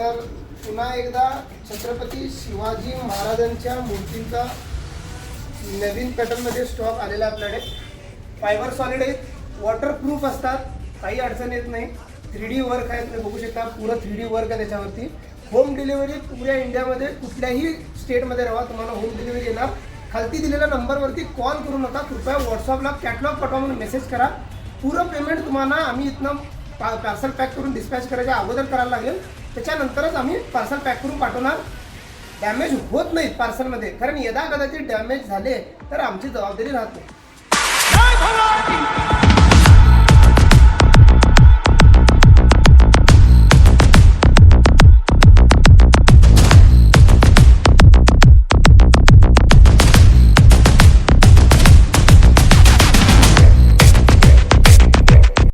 तर पुन्हा एकदा छत्रपती शिवाजी महाराजांच्या मूर्तींचा नवीन पॅटर्नमध्ये स्टॉक आलेला आपल्याकडे. फायबर सॉलिड आहेत, वॉटरप्रूफ असतात, काही अडचण येत नाही. 3D वर्क आहे, तुम्ही बघू शकता पुरं 3D वर्क आहे त्याच्यावरती. होम डिलिव्हरी पुऱ्या इंडियामध्ये कुठल्याही स्टेटमध्ये राहा तुम्हाला होम डिलिव्हरी येणार. खालती दिलेल्या नंबरवरती कॉल करू नका, कृपया व्हॉट्सअपला कॅटलॉग पाठवा म्हणून मेसेज करा. पुरं पेमेंट तुम्हाला आम्ही इथनं पार्सल पॅक करून डिस्पॅच करायच्या अगोदर करायला लागेल, त्याच्यानंतरच आम्ही पार्सल पॅक करून पाठवणार. डॅमेज होत नाहीत पार्सलमध्ये, कारण यदा कदाचित डॅमेज झाले तर आमची जबाबदारी राहत नाही.